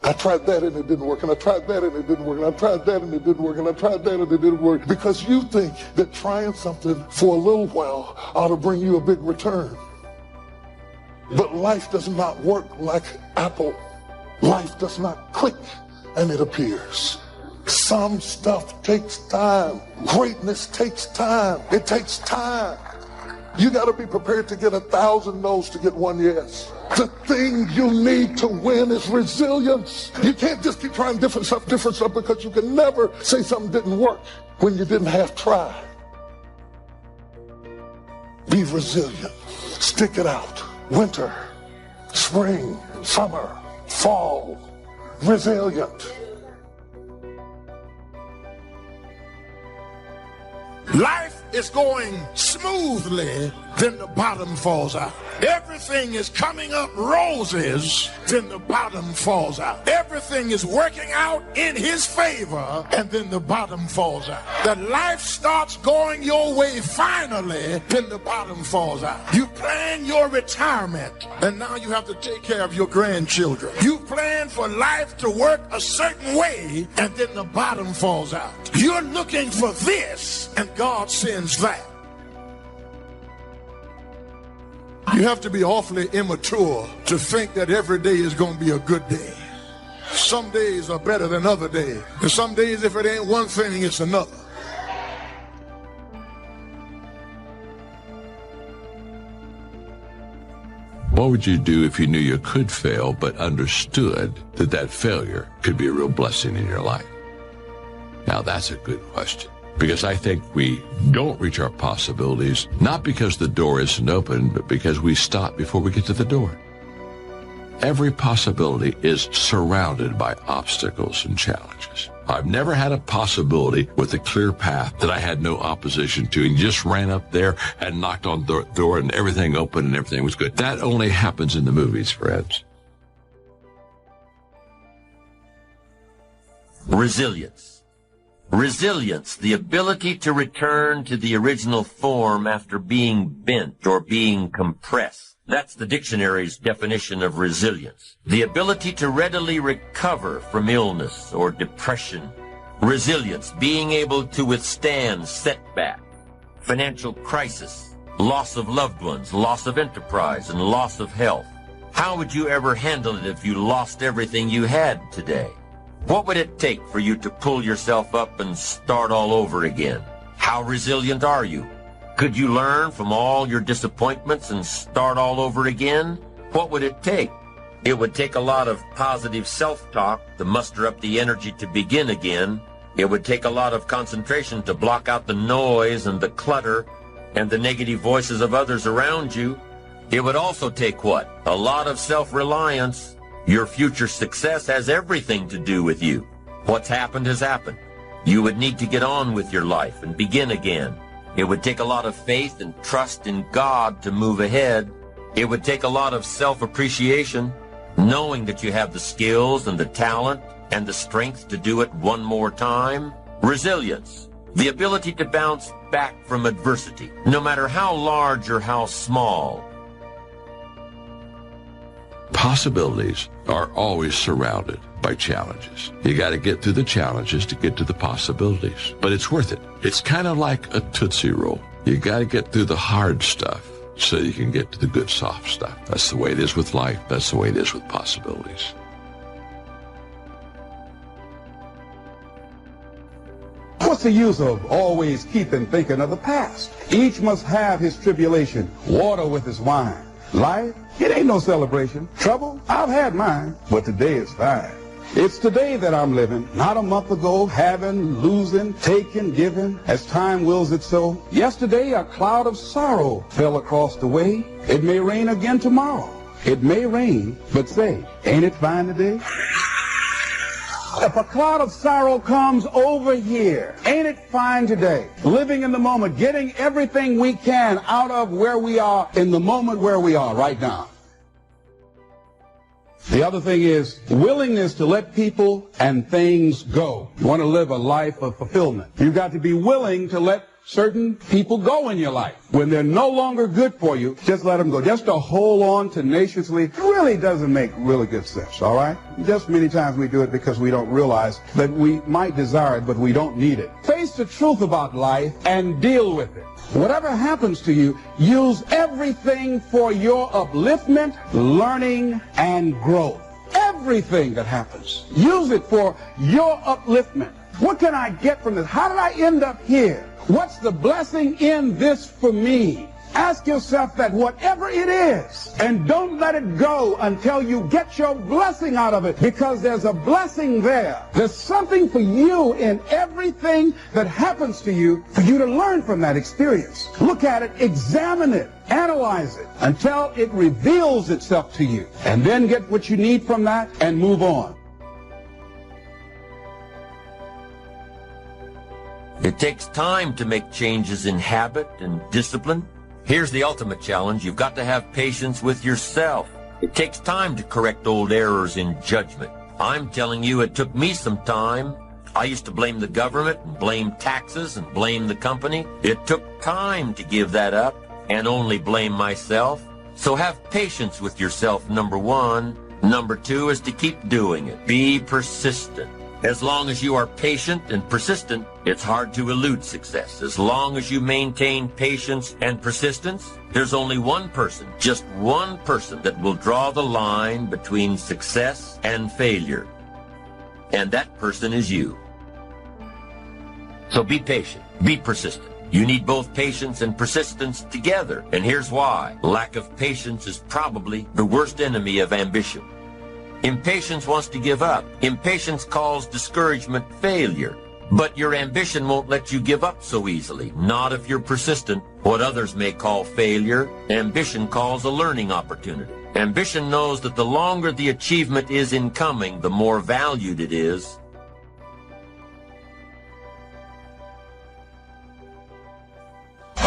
I tried that and it didn't work, and I tried that and it didn't work, and I tried that and it didn't work, and I tried that and it didn't work. Because you think that trying something for a little while ought to bring you a big return. But life does not work like Apple. Life does not click and it appears. Some stuff takes time. Greatness takes time. It takes time. You got to be prepared to get 1,000 no's to get one yes. The thing you need to win is resilience. You can't just keep trying different stuff, because you can never say something didn't work when you didn't half try. Be resilient. Stick it out. Winter, spring, summer, fall. Resilient. Life is going smoothly, then the bottom falls out. Everything is coming up roses, then the bottom falls out. Everything is working out in his favor, and then the bottom falls out. That life starts going your way finally, then the bottom falls out. You plan your retirement, and now you have to take care of your grandchildren. You plan for life to work a certain way, and then the bottom falls out. You're looking for this, and God sends that. You have to be awfully immature to think that every day is going to be a good day. Some days are better than other days. And some days, if it ain't one thing, it's another. What would you do if you knew you could fail, but understood that that failure could be a real blessing in your life? Now, that's a good question. Because I think we don't reach our possibilities, not because the door isn't open, but because we stop before we get to the door. Every possibility is surrounded by obstacles and challenges. I've never had a possibility with a clear path that I had no opposition to and just ran up there and knocked on the door and everything opened and everything was good. That only happens in the movies, friends. Resilience. Resilience, the ability to return to the original form after being bent or being compressed. That's the dictionary's definition of resilience. The ability to readily recover from illness or depression. Resilience, being able to withstand setback, financial crisis, loss of loved ones, loss of enterprise, and loss of health. How would you ever handle it if you lost everything you had today? What would it take for you to pull yourself up and start all over again? How resilient are you? Could you learn from all your disappointments and start all over again? What would it take? It would take a lot of positive self-talk to muster up the energy to begin again. It would take a lot of concentration to block out the noise and the clutter and the negative voices of others around you. It would also take what? A lot of self-reliance. Your future success has everything to do with you. What's happened has happened. You would need to get on with your life and begin again. It would take a lot of faith and trust in God to move ahead. It would take a lot of self-appreciation, knowing that you have the skills and the talent and the strength to do it one more time. Resilience, the ability to bounce back from adversity, no matter how large or how small. Possibilities are always surrounded by challenges. You got to get through the challenges to get to the possibilities. But it's worth it. It's kind of like a Tootsie Roll. You got to get through the hard stuff so you can get to the good soft stuff. That's the way it is with life. That's the way it is with possibilities. What's the use of always keeping thinking of the past? Each must have his tribulation, water with his wine. Life, it ain't no celebration. Trouble, I've had mine, but today is fine. It's today that I'm living, not a month ago, having, losing, taking, giving, as time wills it so. Yesterday, a cloud of sorrow fell across the way. It may rain again tomorrow. It may rain, but say, ain't it fine today? If a cloud of sorrow comes over here, ain't it fine today? Living in the moment, getting everything we can out of where we are in the moment where we are right now. The other thing is willingness to let people and things go. You want to live a life of fulfillment. You've got to be willing to let certain people go in your life. When they're no longer good for you, just let them go. Just to hold on tenaciously really doesn't make really good sense, all right? Just many times we do it because we don't realize that we might desire it, but we don't need it. Face the truth about life and deal with it. Whatever happens to you, use everything for your upliftment, learning, and growth. Everything that happens, use it for your upliftment. What can I get from this? How did I end up here? What's the blessing in this for me? Ask yourself that, whatever it is, and don't let it go until you get your blessing out of it, because there's a blessing there. There's something for you in everything that happens to you for you to learn from that experience. Look at it, examine it, analyze it until it reveals itself to you, and then get what you need from that and move on. It takes time to make changes in habit and discipline. Here's the ultimate challenge. You've got to have patience with yourself. It takes time to correct old errors in judgment. I'm telling you, it took me some time. I used to blame the government and blame taxes and blame the company. It took time to give that up and only blame myself. So have patience with yourself, number one. Number two is to keep doing it. Be persistent. As long as you are patient and persistent, it's hard to elude success. As long as you maintain patience and persistence, there's only one person, just one person, that will draw the line between success and failure. And that person is you. So be patient, be persistent. You need both patience and persistence together. And here's why. Lack of patience is probably the worst enemy of ambition. Impatience wants to give up. Impatience calls discouragement failure. But your ambition won't let you give up so easily, not if you're persistent. What others may call failure, ambition calls a learning opportunity. Ambition knows that the longer the achievement is in coming, the more valued it is.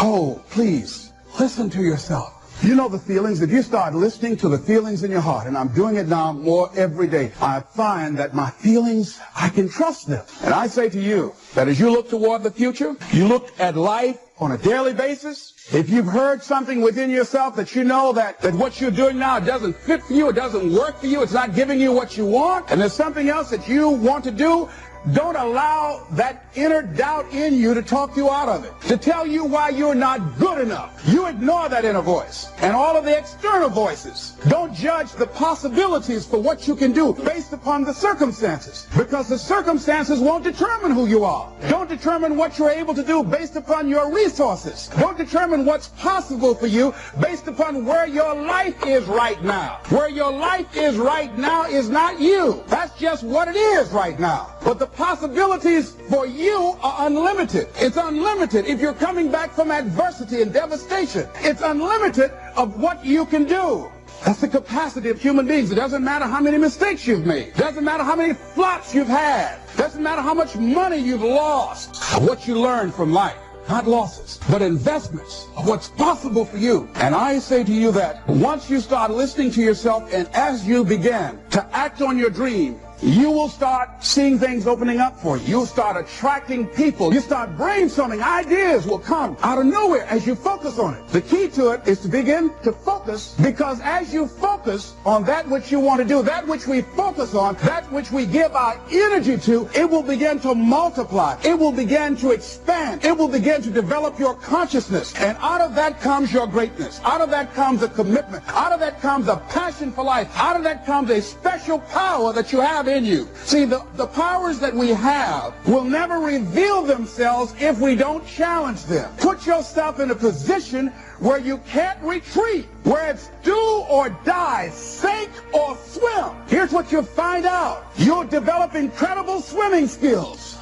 Oh, please, listen to yourself. You know the feelings. If you start listening to the feelings in your heart, and I'm doing it now more every day, I find that my feelings, I can trust them. And I say to you that as you look toward the future, you look at life on a daily basis. If you've heard something within yourself that you know that what you're doing now doesn't fit for you, it doesn't work for you, it's not giving you what you want, and there's something else that you want to do, don't allow that inner doubt in you to talk you out of it, to tell you why you're not good enough. You ignore that inner voice and all of the external voices. Don't judge the possibilities for what you can do based upon the circumstances, because the circumstances won't determine who you are. Don't determine what you're able to do based upon your resources. Don't determine what's possible for you based upon where your life is right now. Where your life is right now is not you. That's just what it is right now. But the possibilities for you are unlimited. It's unlimited if you're coming back from adversity and devastation. It's unlimited of what you can do. That's the capacity of human beings. It doesn't matter how many mistakes you've made. It doesn't matter how many flops you've had. It doesn't matter how much money you've lost. What you learn from life. Not losses, but investments of what's possible for you. And I say to you that once you start listening to yourself, and as you begin to act on your dream, you will start seeing things opening up for you. You'll start attracting people. You start brainstorming. Ideas will come out of nowhere as you focus on it. The key to it is to begin to focus, because as you focus on that which you want to do, that which we focus on, that which we give our energy to, it will begin to multiply. It will begin to expand. It will begin to develop your consciousness. And out of that comes your greatness. Out of that comes a commitment. Out of that comes a passion for life. Out of that comes a special power that you have in you. See, the powers that we have will never reveal themselves if we don't challenge them. Put yourself in a position where you can't retreat, where it's do or die, sink or swim. Here's what you'll find out. You'll develop incredible swimming skills.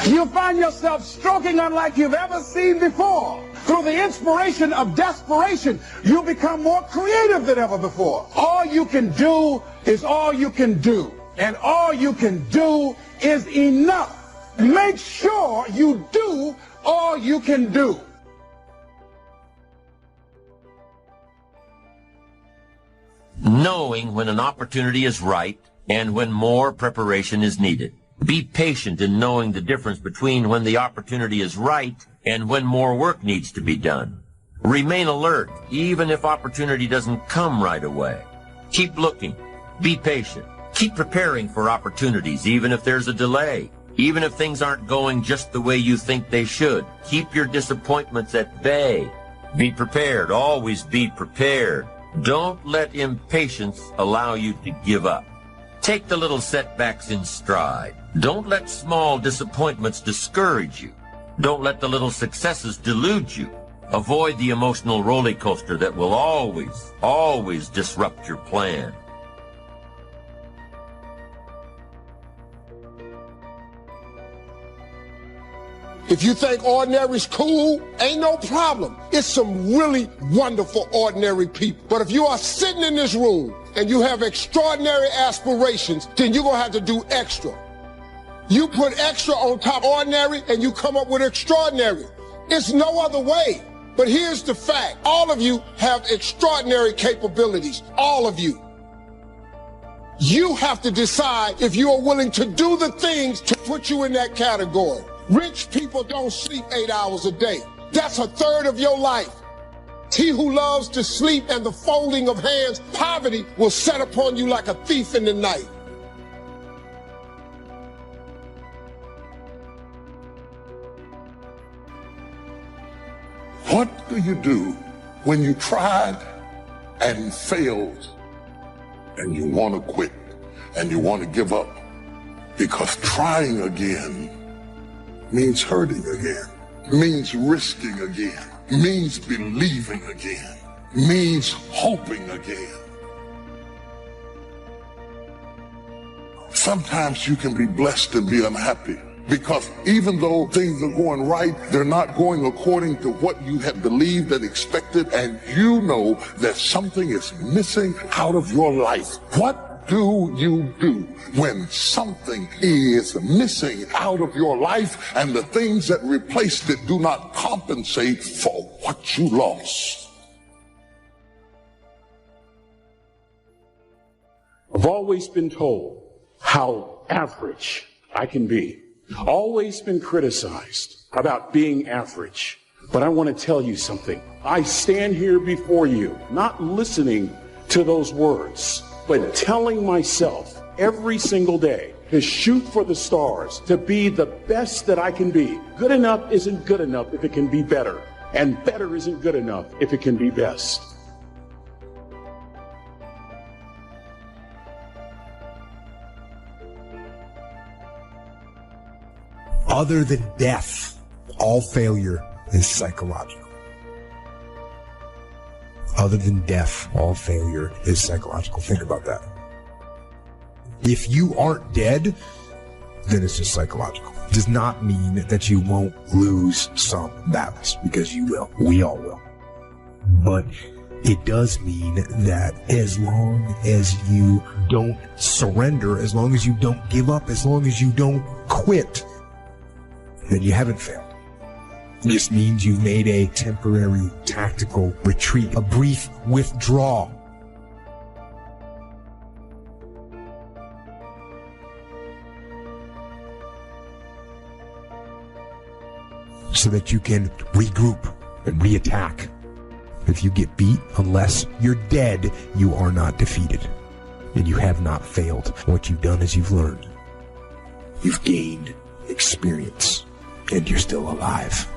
You'll find yourself stroking unlike you've ever seen before. Through the inspiration of desperation, you'll become more creative than ever before. All you can do is all you can do. And all you can do is enough. Make sure you do all you can do. Knowing when an opportunity is right and when more preparation is needed. Be patient in knowing the difference between when the opportunity is right and when more work needs to be done. Remain alert, even if opportunity doesn't come right away. Keep looking. Be patient. Keep preparing for opportunities, even if there's a delay. Even if things aren't going just the way you think they should. Keep your disappointments at bay. Be prepared. Always be prepared. Don't let impatience allow you to give up. Take the little setbacks in stride. Don't let small disappointments discourage you. Don't let the little successes delude you. Avoid the emotional roller coaster that will always disrupt your plan. If you think ordinary's cool, ain't no problem. It's some really wonderful ordinary people. But if you are sitting in this room and you have extraordinary aspirations, then you're going to have to do extra. You put extra on top of ordinary and you come up with extraordinary. It's no other way. But here's the fact. All of you have extraordinary capabilities. All of you. You have to decide if you are willing to do the things to put you in that category. Rich people don't sleep 8 hours a day. That's a third of your life. He who loves to sleep and the folding of hands, poverty will set upon you like a thief in the night. What do you do when you tried and failed and you want to quit and you want to give up? Because trying again means hurting again, means risking again, means believing again, means hoping again. Sometimes you can be blessed and be unhappy because even though things are going right, they're not going according to what you had believed and expected, and you know that something is missing out of your life. What do you do when something is missing out of your life and the things that replaced it do not compensate for what you lost? I've always been told how average I can be. Always been criticized about being average. But I want to tell you something. I stand here before you, not listening to those words, but telling myself every single day to shoot for the stars, to be the best that I can be. Good enough isn't good enough if it can be better, and better isn't good enough if it can be best. Other than death, all failure is psychological. Other than death, all failure is psychological. Think about that. If you aren't dead, then it's just psychological. It does not mean that you won't lose some battles, because you will. We all will. But it does mean that as long as you don't surrender, as long as you don't give up, as long as you don't quit, then you haven't failed. It just means you've made a temporary tactical retreat, a brief withdrawal. So that you can regroup and reattack. If you get beat, unless you're dead, you are not defeated. And you have not failed. What you've done is you've learned. You've gained experience. And you're still alive.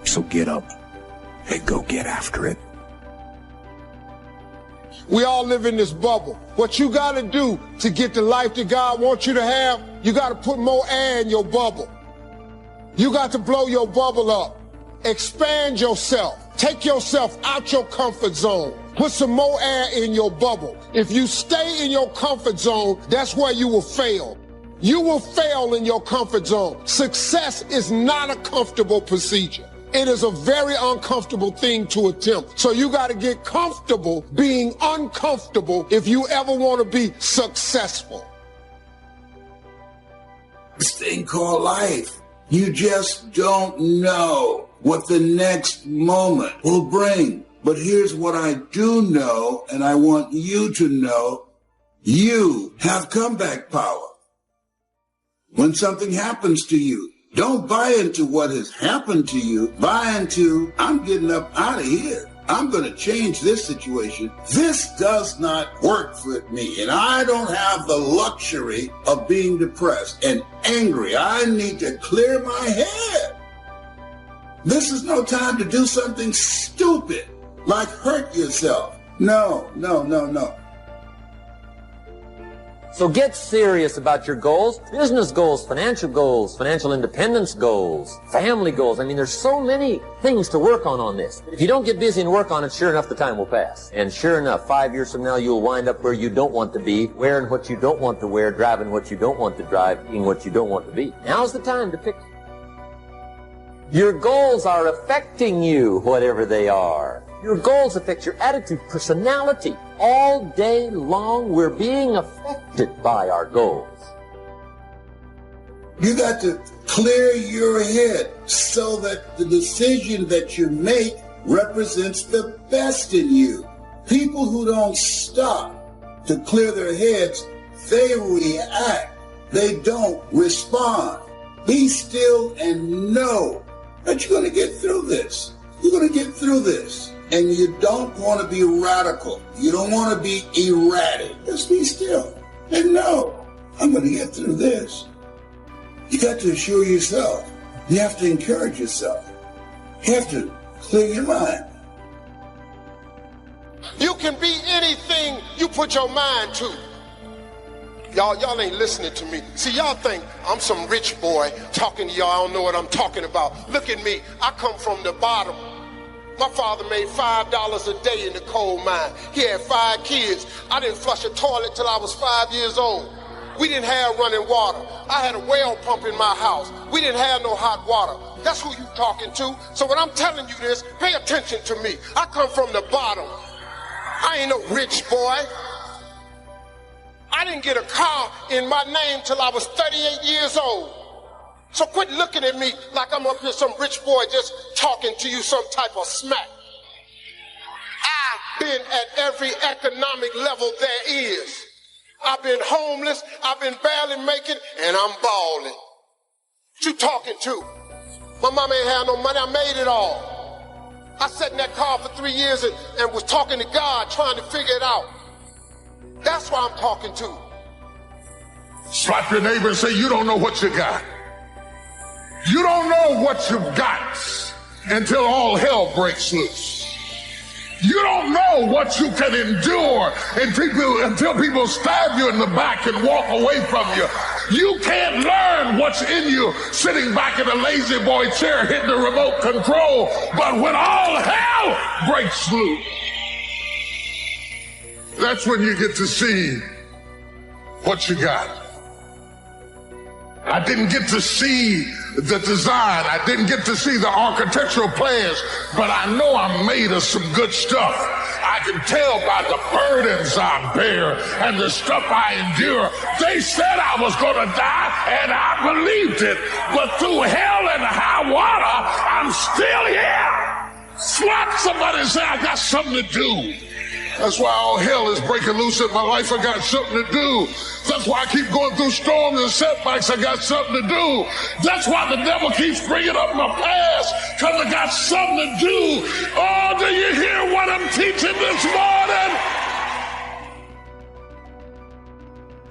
So get up and go get after it. We all live in this bubble. What you got to do to get the life that God wants you to have, you got to put more air in your bubble. You got to blow your bubble up. Expand yourself. Take yourself out your comfort zone. Put some more air in your bubble. If you stay in your comfort zone, that's where you will fail. You will fail in your comfort zone. Success is not a comfortable procedure. It is a very uncomfortable thing to attempt. So you got to get comfortable being uncomfortable if you ever want to be successful. This thing called life. You just don't know what the next moment will bring. But here's what I do know, and I want you to know. You have comeback power. When something happens to you, don't buy into what has happened to you. Buy into, I'm getting up out of here. I'm going to change this situation. This does not work for me, and I don't have the luxury of being depressed and angry. I need to clear my head. This is no time to do something stupid, like hurt yourself. No, no, no, no. So get serious about your goals, business goals, financial independence goals, family goals. I mean, there's so many things to work on this. If you don't get busy and work on it, sure enough, the time will pass. And sure enough, 5 years from now, you'll wind up where you don't want to be, wearing what you don't want to wear, driving what you don't want to drive, eating what you don't want to be. Now's the time to pick. Your goals are affecting you, whatever they are. Your goals affect your attitude, personality. All day long, we're being affected by our goals. You got to clear your head so that the decision that you make represents the best in you. People who don't stop to clear their heads, they react. They don't respond. Be still and know that you're going to get through this. You're going to get through this. And you don't want to be radical. You don't want to be erratic. Just be still and know, I'm going to get through this. You got to assure yourself. You have to encourage yourself. You have to clear your mind. You can be anything you put your mind to. Y'all ain't listening to me. See, y'all think I'm some rich boy talking to y'all. I don't know what I'm talking about. Look at me. I come from the bottom. My father made $5 a day in the coal mine. He had 5 kids. I didn't flush a toilet till I was 5 years old. We didn't have running water. I had a well pump in my house. We didn't have no hot water. That's who you talking to. So when I'm telling you this, pay attention to me. I come from the bottom. I ain't no rich boy. I didn't get a car in my name till I was 38 years old. So quit looking at me like I'm up here some rich boy just talking to you some type of smack. I've been at every economic level there is. I've been homeless, I've been barely making, and I'm balling. What you talking to? My mama ain't had no money, I made it all. I sat in that car for 3 years and was talking to God, trying to figure it out. That's why I'm talking to. Slap your neighbor and say, you don't know what you got. You don't know what you've got until all hell breaks loose. You don't know what you can endure until people stab you in the back and walk away from you. You can't learn what's in you sitting back in a lazy boy chair hitting the remote control. But when all hell breaks loose, that's when you get to see what you got. I didn't get to see the design. I didn't get to see the architectural plans, but I know I'm made of some good stuff. I can tell by the burdens I bear and the stuff I endure. They said I was going to die, and I believed it. But through hell and high water, I'm still here. Slap somebody and say, I got something to do. That's why all hell is breaking loose in my life. I got something to do. That's why I keep going through storms and setbacks. I got something to do. That's why the devil keeps bringing up my past, because I got something to do. Oh, do you hear what I'm teaching this morning?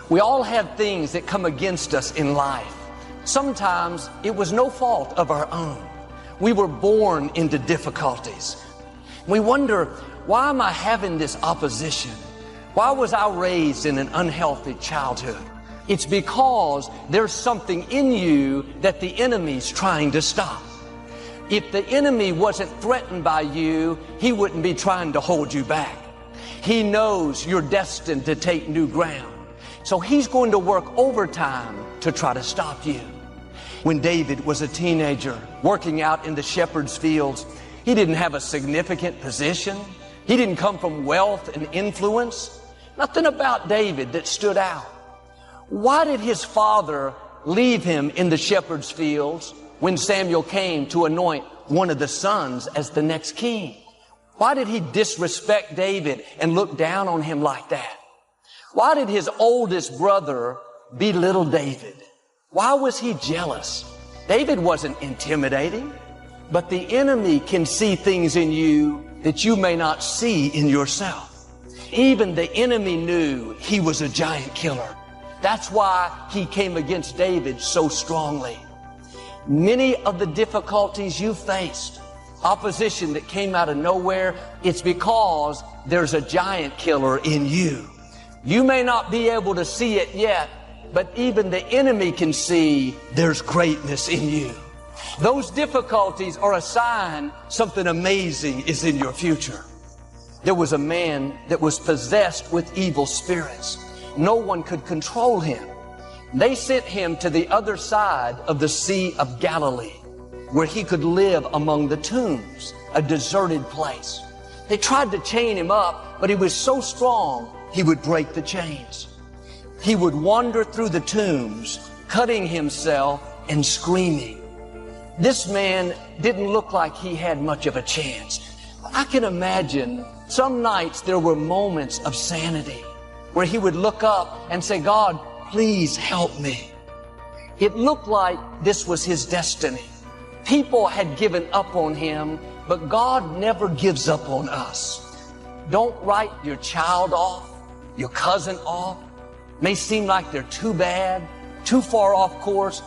We all have things that come against us in life. Sometimes it was no fault of our own. We were born into difficulties. We wonder, why am I having this opposition? Why was I raised in an unhealthy childhood? It's because there's something in you that the enemy's trying to stop. If the enemy wasn't threatened by you, he wouldn't be trying to hold you back. He knows you're destined to take new ground. So he's going to work overtime to try to stop you. When David was a teenager working out in the shepherd's fields, he didn't have a significant position. He didn't come from wealth and influence. Nothing about David that stood out. Why did his father leave him in the shepherd's fields when Samuel came to anoint one of the sons as the next king? Why did he disrespect David and look down on him like that? Why did his oldest brother belittle David? Why was he jealous? David wasn't intimidating, but the enemy can see things in you that you may not see in yourself. Even the enemy knew he was a giant killer. That's why he came against David so strongly. Many of the difficulties you faced, opposition that came out of nowhere, it's because there's a giant killer in you. You may not be able to see it yet, but even the enemy can see there's greatness in you. Those difficulties are a sign something amazing is in your future. There was a man that was possessed with evil spirits. No one could control him. They sent him to the other side of the Sea of Galilee, where he could live among the tombs, a deserted place. They tried to chain him up, but he was so strong, he would break the chains. He would wander through the tombs, cutting himself and screaming. This man didn't look like he had much of a chance. I can imagine some nights there were moments of sanity where he would look up and say, God, please help me. It looked like this was his destiny. People had given up on him, but God never gives up on us. Don't write your child off, your cousin off. May seem like they're too bad, too far off course.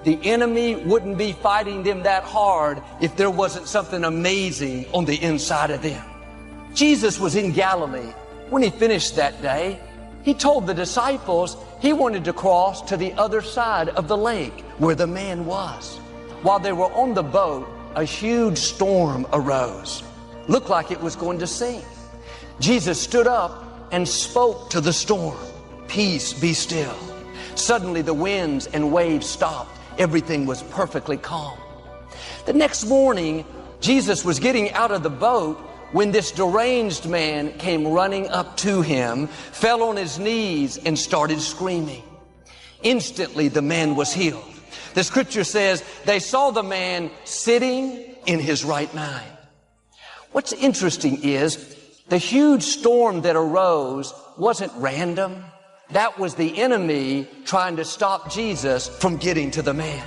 The enemy wouldn't be fighting them that hard if there wasn't something amazing on the inside of them. Jesus was in Galilee. When he finished that day, he told the disciples he wanted to cross to the other side of the lake where the man was. While they were on the boat, a huge storm arose. Looked like it was going to sink. Jesus stood up and spoke to the storm. Peace, be still. Suddenly the winds and waves stopped. Everything was perfectly calm. The next morning, Jesus was getting out of the boat when this deranged man came running up to him, fell on his knees, and started screaming. Instantly, the man was healed. The scripture says they saw the man sitting in his right mind. What's interesting is the huge storm that arose wasn't random. That was the enemy trying to stop Jesus from getting to the man.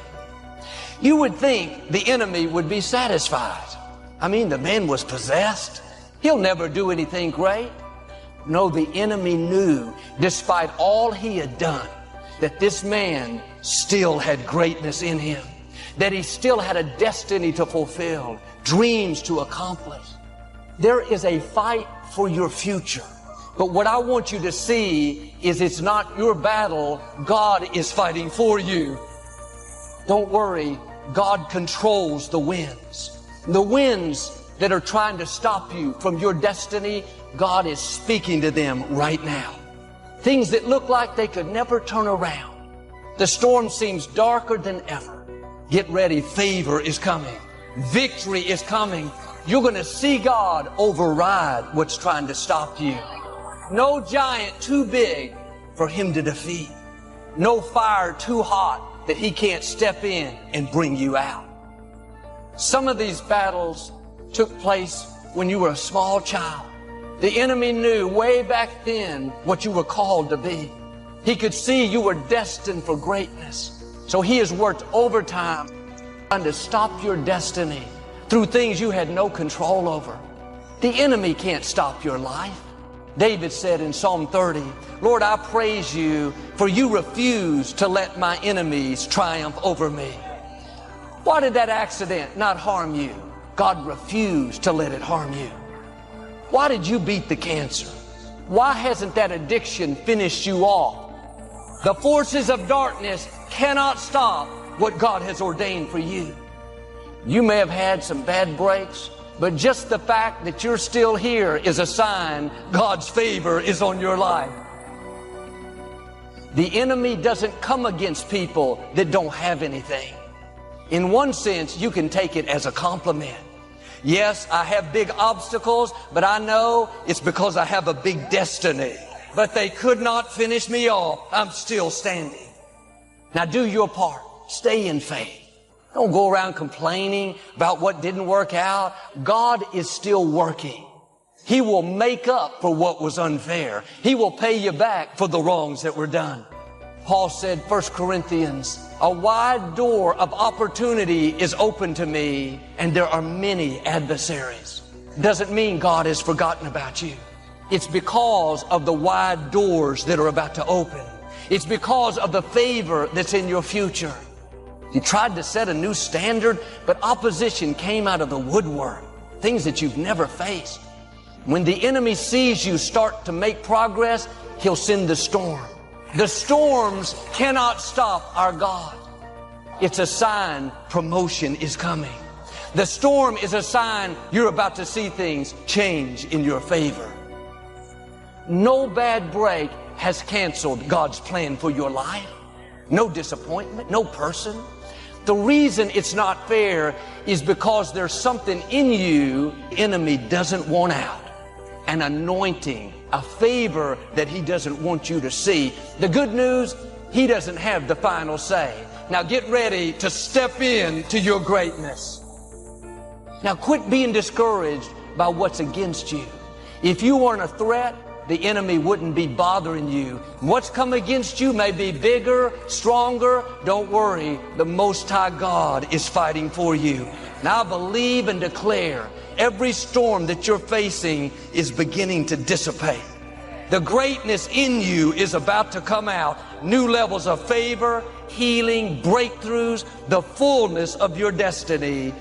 You would think the enemy would be satisfied. I mean, the man was possessed. He'll never do anything great. No, the enemy knew, despite all he had done, that this man still had greatness in him, that he still had a destiny to fulfill, dreams to accomplish. There is a fight for your future. But what I want you to see is it's not your battle. God is fighting for you. Don't worry. God controls the winds. The winds that are trying to stop you from your destiny, God is speaking to them right now. Things that look like they could never turn around. The storm seems darker than ever. Get ready. Favor is coming. Victory is coming. You're going to see God override what's trying to stop you. No giant too big for him to defeat. No fire too hot that he can't step in and bring you out. Some of these battles took place when you were a small child. The enemy knew way back then what you were called to be. He could see you were destined for greatness. So he has worked overtime trying to stop your destiny through things you had no control over. The enemy can't stop your life. David said in Psalm 30, Lord, I praise you, for you refuse to let my enemies triumph over me. Why did that accident not harm you? God refused to let it harm you. Why did you beat the cancer? Why hasn't that addiction finished you off? The forces of darkness cannot stop what God has ordained for you. You may have had some bad breaks, but just the fact that you're still here is a sign God's favor is on your life. The enemy doesn't come against people that don't have anything. In one sense, you can take it as a compliment. Yes, I have big obstacles, but I know it's because I have a big destiny. But they could not finish me off. I'm still standing. Now do your part. Stay in faith. Don't go around complaining about what didn't work out. God is still working. He will make up for what was unfair. He will pay you back for the wrongs that were done. Paul said, 1 Corinthians, a wide door of opportunity is open to me, and there are many adversaries. Doesn't mean God has forgotten about you. It's because of the wide doors that are about to open. It's because of the favor that's in your future. You tried to set a new standard, but opposition came out of the woodwork, things that you've never faced. When the enemy sees you start to make progress, he'll send the storm. The storms cannot stop our God. It's a sign promotion is coming. The storm is a sign you're about to see things change in your favor. No bad break has canceled God's plan for your life. No disappointment, no person. The reason it's not fair is because there's something in you the enemy doesn't want out. An anointing, a favor that he doesn't want you to see. The good news, he doesn't have the final say. Now get ready to step into your greatness. Now quit being discouraged by what's against you. If you weren't a threat, the enemy wouldn't be bothering you. What's come against you may be bigger, stronger. Don't worry, the Most High God is fighting for you. Now believe and declare every storm that you're facing is beginning to dissipate. The greatness in you is about to come out. New levels of favor, healing, breakthroughs, the fullness of your destiny.